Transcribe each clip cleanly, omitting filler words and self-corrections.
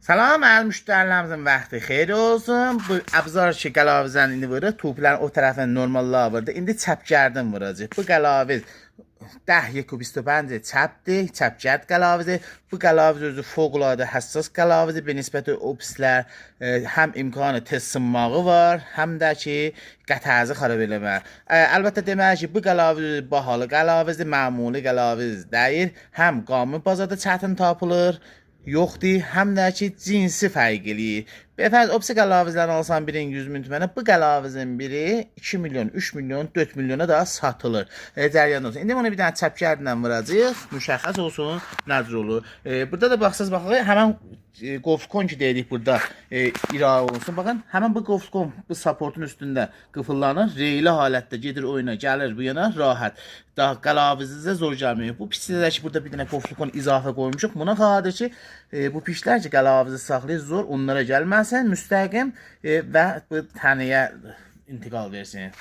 Salam əziz müştərilərimizin vaxtı xeyir olsun. Bu abzar ki qəlavizdən indi vurur. Tupların o tərəfdən normallığa vurdu. İndi çəpgərdən vuracaq. Bu qəlaviz 10-25 çəpdir. Çəpgərd qəlavizi. Bu qəlaviz özü fövqəladə həssas qəlavizi. Be nisbəti o pislər həm imkanı tez sınmağı var, həm də ki qətəzi xarab eləmə. Əlbəttə deməli ki, bu qəlaviz bahalı qəlavizdir, məmuli qəlaviz deyil. Həm qanuni bazarda çətin tapılır. Yoxdur, həm də ki, cinsi fərq eləyir. Bəfərz, opsi qəlavizlərini alsan birin 100.000 tümənə, bu qəlavizin biri 2 milyon, 3 milyon, 4 milyona da satılır. Cəryan olsun. İndi bunu bir dənə çəpgərlə vuracaq, müşəxəs olsun, nədir olur. Burada da baxsınız, baxın, həmən Qovskon ki deyirik burada iraə olunsun. Baxın, həmən bu Qovskon bu supportun üstündə qıfıllanır, reyli halətdə gedir oyuna, gəlir bu yana rahat. Daha qəlavizizə zor gəlməyir. Bu pisdə ki, burada bir dənə Qovskon izafə qoymuşuq. Buna xadir ki, bu pişlər ki, qəlavizi saxlayır, zor onlara gəlməsin, müstəqim və bu tənəyə intiqal versin.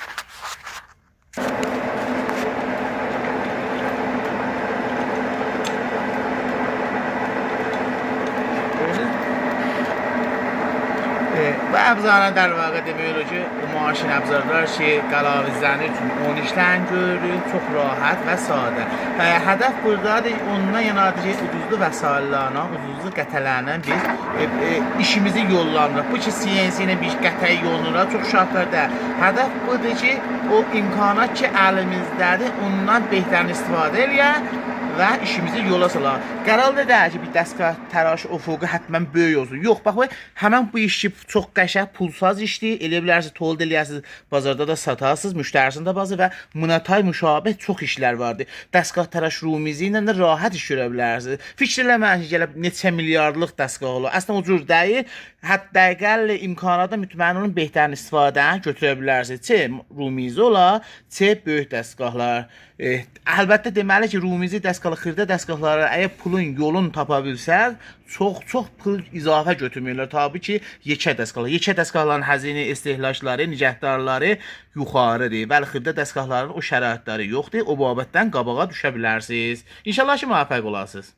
Bu əbzara در واقع demək olur ki, bu maşin əbzarlar ki, qəlavizləri üçün 10 işlən görürük, çox rahat və sadə. Hədəf buradadır, ondan yanadır ki, ucuzlu vəsaillərlə, ucuzlu qətələrlə biz işimizi yollanırıq. Bu ki, CNC ilə bir qətəyi yollanırıq, çox şartlarda. Hədəf budur ki, o imkanat ki, əlimizdədir, ondan behlərini istifadə eləyək və işimizi yola salaq. Qərarlı deyil ki, bir dəstgah təraşı ufuqu həttəmən böyük olsun. Yox, bax, həmən bu iş ki, çox qəşəng, pulsaz işdir. Elə bilərsiniz, tolid eləyəsiniz, bazarda da satarsınız, müştərisində bazı və monetay müşabih çox işlər vardır. Dəstgah təraş rumizi ilə də rahat iş görə bilərsiniz. Fikir eləməyin ki, gəlib neçə milyardlıq dəstgah olur. Əslində o cür deyil. Hətta əqəl imkanada mütməyin olun, behlərini istifadəni götürə bilərsiniz. Çə rumizi ola, çə böyük dəstgahlar. Əlbəttə deməli ki, rumizi dəstgahlı, xırda dəstgahları əgər pulun yolunu tapa bilsəz, çox pul izafə götürmürlər. Tabii ki, yekə dəstgahlar. Yekə dəstgahların həzini, istehlakları, nicəhdarları yuxarıdır. Bəli, xırda dəstgahların o şəraitləri yoxdur. O babətdən qabağa düşə bilərsiniz. İnşallah ki, müvəffəq olasınız.